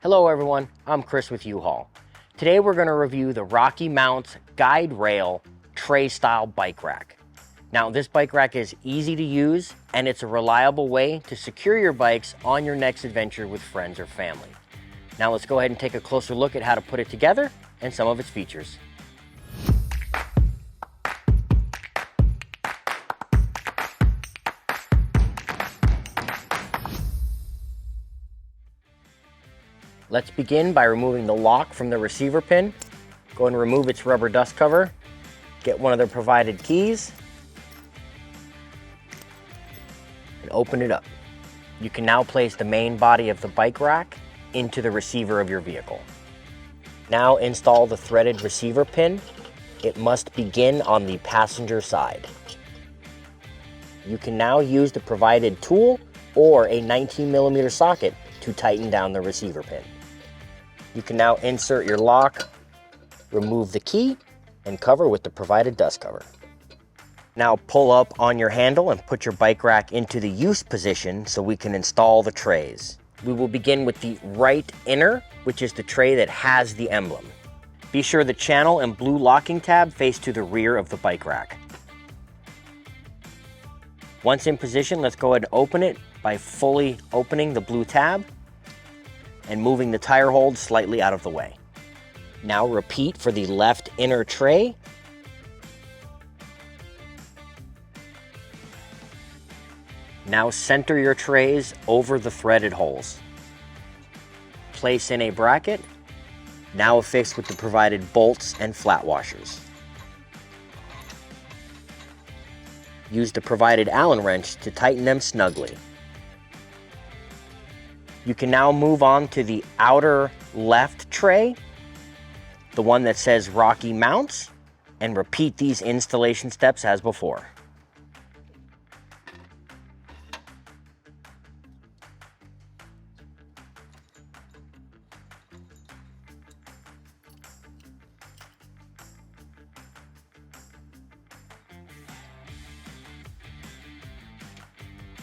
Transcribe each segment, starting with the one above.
Hello everyone, I'm Chris with U-Haul. Today we're going to review the Rockymounts guide rail tray style bike rack. Now this bike rack is easy to use and it's a reliable way to secure your bikes on your next adventure with friends or family. Now let's go ahead and take a closer look at how to put it together and some of its features. Let's begin by removing the lock from the receiver pin. Go and remove its rubber dust cover. Get one of the provided keys and open it up. You can now place the main body of the bike rack into the receiver of your vehicle. Now install the threaded receiver pin. It must begin on the passenger side. You can now use the provided tool or a 19mm socket to tighten down the receiver pin. You can now insert your lock, remove the key, and cover with the provided dust cover. Now pull up on your handle and put your bike rack into the use position so we can install the trays. We will begin with the right inner, which is the tray that has the emblem. Be sure the channel and blue locking tab face to the rear of the bike rack. Once in position, let's go ahead and open it by fully opening the blue tab and moving the tire hold slightly out of the way. Now repeat for the left inner tray. Now center your trays over the threaded holes. Place in a bracket, now affixed with the provided bolts and flat washers. Use the provided Allen wrench to tighten them snugly. You can now move on to the outer left tray, the one that says Rockymounts, and repeat these installation steps as before.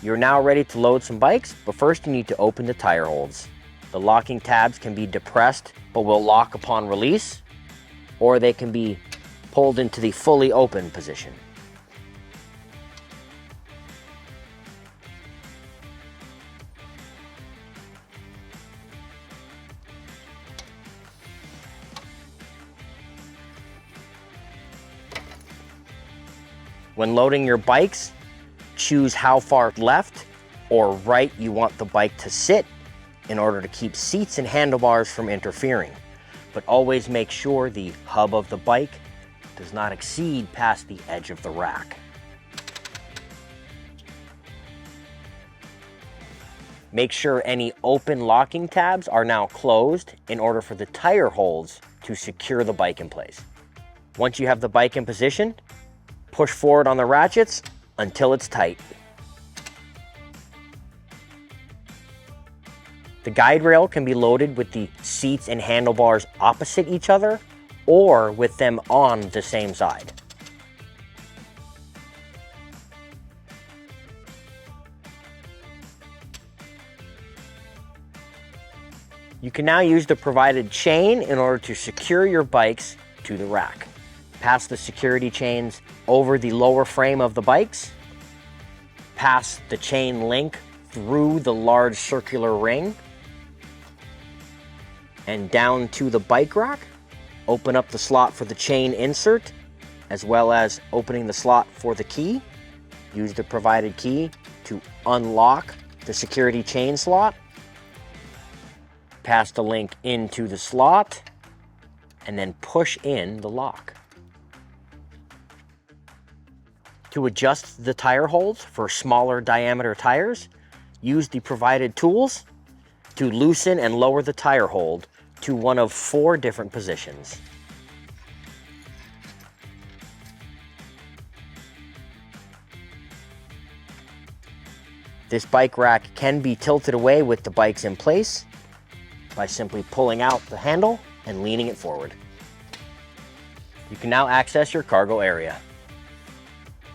You're now ready to load some bikes, but first you need to open the tire holds. The locking tabs can be depressed, but will lock upon release, or they can be pulled into the fully open position. When loading your bikes, choose how far left or right you want the bike to sit in order to keep seats and handlebars from interfering. But always make sure the hub of the bike does not exceed past the edge of the rack. Make sure any open locking tabs are now closed in order for the tire holds to secure the bike in place. Once you have the bike in position, push forward on the ratchets until it's tight. The guide rail can be loaded with the seats and handlebars opposite each other or with them on the same side. You can now use the provided chain in order to secure your bikes to the rack. Pass the security chains over the lower frame of the bikes. Pass the chain link through the large circular ring and down to the bike rack. Open up the slot for the chain insert, as well as opening the slot for the key. Use the provided key to unlock the security chain slot. Pass the link into the slot and then push in the lock. To adjust the tire holds for smaller diameter tires, use the provided tools to loosen and lower the tire hold to one of 4 different positions. This bike rack can be tilted away with the bikes in place by simply pulling out the handle and leaning it forward. You can now access your cargo area.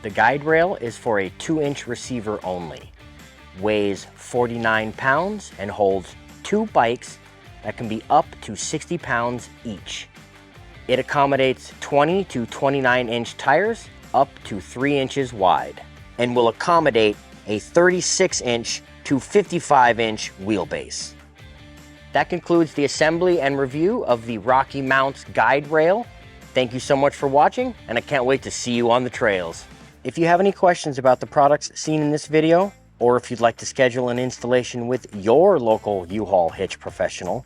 The guide rail is for a 2-inch receiver only, weighs 49 pounds and holds 2 bikes that can be up to 60 pounds each. It accommodates 20 to 29-inch tires up to 3 inches wide and will accommodate a 36-inch to 55-inch wheelbase. That concludes the assembly and review of the Rockymounts guide rail. Thank you so much for watching, and I can't wait to see you on the trails. If you have any questions about the products seen in this video, or if you'd like to schedule an installation with your local U-Haul hitch professional,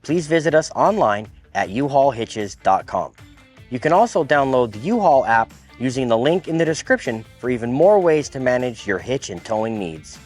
please visit us online at uhaulhitches.com. You can also download the U-Haul app using the link in the description for even more ways to manage your hitch and towing needs.